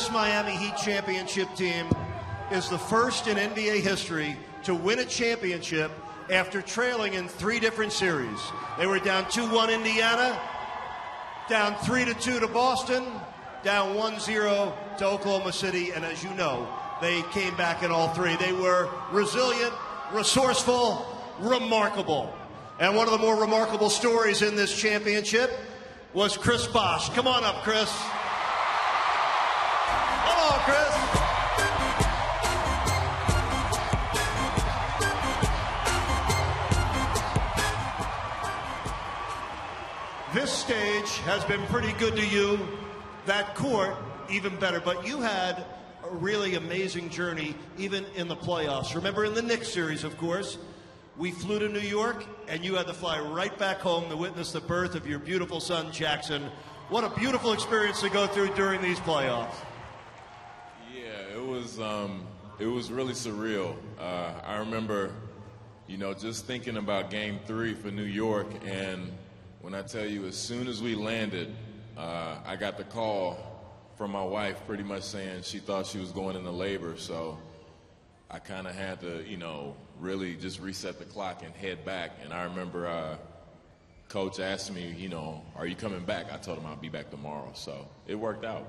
This Miami Heat championship team is the first in NBA history to win a championship after trailing in 3 different series. They were down 2-1 Indiana, down 3-2 to Boston, down 1-0 to Oklahoma City, and as you know, they came back in all 3. They were resilient, resourceful, remarkable. And one of the more remarkable stories in this championship was Chris Bosh. Come on up, Chris. Come on, Chris. This stage has been pretty good to you. That court, even better. But you had a really amazing journey, even in the playoffs. Remember in the Knicks series, of course, we flew to New York, and you had to fly right back home to witness the birth of your beautiful son, Jackson. What a beautiful experience to go through during these playoffs. Yeah, it was really surreal. I remember, just thinking about Game 3 for New York, and when I tell you, as soon as we landed, I got the call from my wife pretty much saying she thought she was going into labor, so I kind of had to, really just reset the clock and head back. And I remember Coach asked me, are you coming back? I told him I'll be back tomorrow, so it worked out.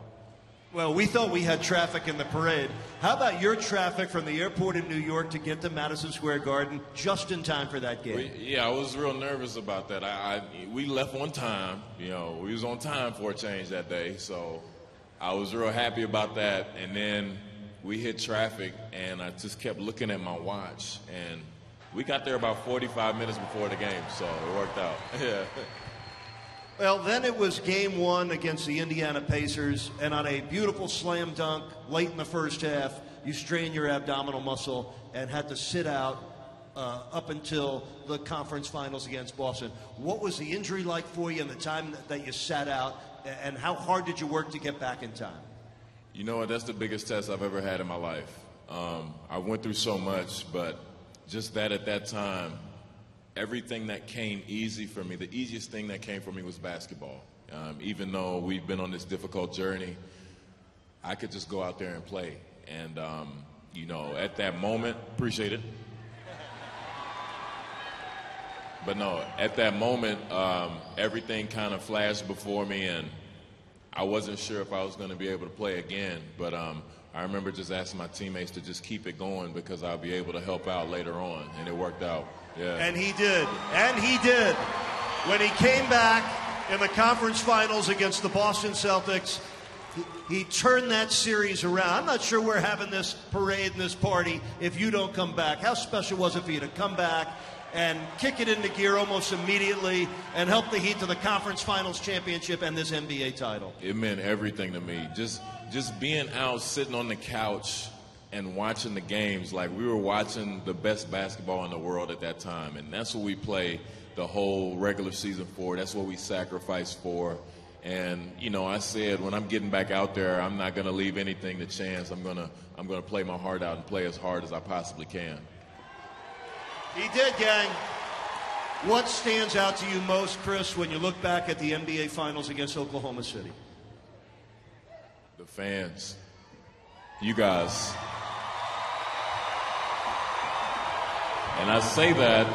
Well, we thought we had traffic in the parade. How about your traffic from the airport in New York to get to Madison Square Garden just in time for that game? I was real nervous about that. We left on time. We was on time for a change that day, so I was real happy about that. And then we hit traffic, and I just kept looking at my watch, and we got there about 45 minutes before the game, so it worked out. Yeah. Well, then it was Game 1 against the Indiana Pacers, and on a beautiful slam dunk late in the first half, you strained your abdominal muscle and had to sit out up until the conference finals against Boston. What was the injury like for you and the time that you sat out, and how hard did you work to get back in time? You know what? That's the biggest test I've ever had in my life. I went through so much, but just that at that time, everything that came easy for me, the easiest thing that came for me was basketball. Even though we've been on this difficult journey, I could just go out there and play. And, at that moment, appreciate it. But no, at that moment, everything kind of flashed before me, and I wasn't sure if I was going to be able to play again. But I remember just asking my teammates to just keep it going because I'll be able to help out later on, and it worked out. Yeah. And he did. And he did. When he came back in the conference finals against the Boston Celtics, he turned that series around. I'm not sure we're having this parade and this party if you don't come back. How special was it for you to come back and kick it into gear almost immediately and help the Heat to the conference finals championship and this NBA title? It meant everything to me. Just being out, sitting on the couch, and watching the games like we were watching the best basketball in the world at that time. And that's what we play the whole regular season for. That's what we sacrifice for. And, I said when I'm getting back out there, I'm not going to leave anything to chance. I'm going to play my heart out and play as hard as I possibly can. He did, gang. What stands out to you most, Chris, when you look back at the NBA Finals against Oklahoma City? The fans. You guys. And I say that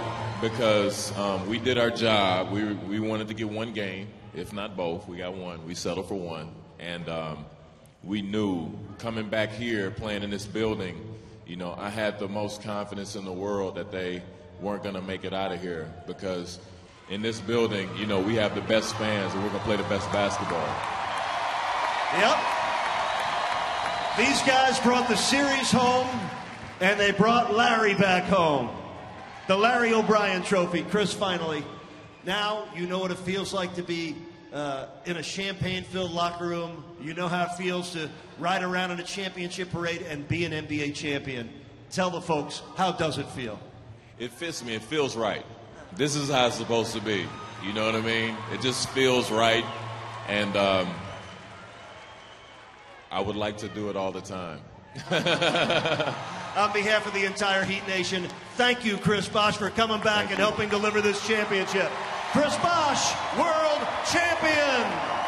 because we did our job. We wanted to get one game, if not both. We got one. We settled for one. And we knew coming back here, playing in this building, I had the most confidence in the world that they weren't going to make it out of here because in this building, we have the best fans and we're going to play the best basketball. Yep. These guys brought the series home, and they brought Larry back home. The Larry O'Brien Trophy. Chris, finally, now you know what it feels like to be in a champagne-filled locker room. You know how it feels to ride around in a championship parade and be an NBA champion. Tell the folks, how does it feel? It fits me. It feels right. This is how it's supposed to be. You know what I mean? It just feels right, and I would like to do it all the time. On behalf of the entire Heat Nation, thank you, Chris Bosh, for coming back and helping deliver this championship. Chris Bosh, world champion!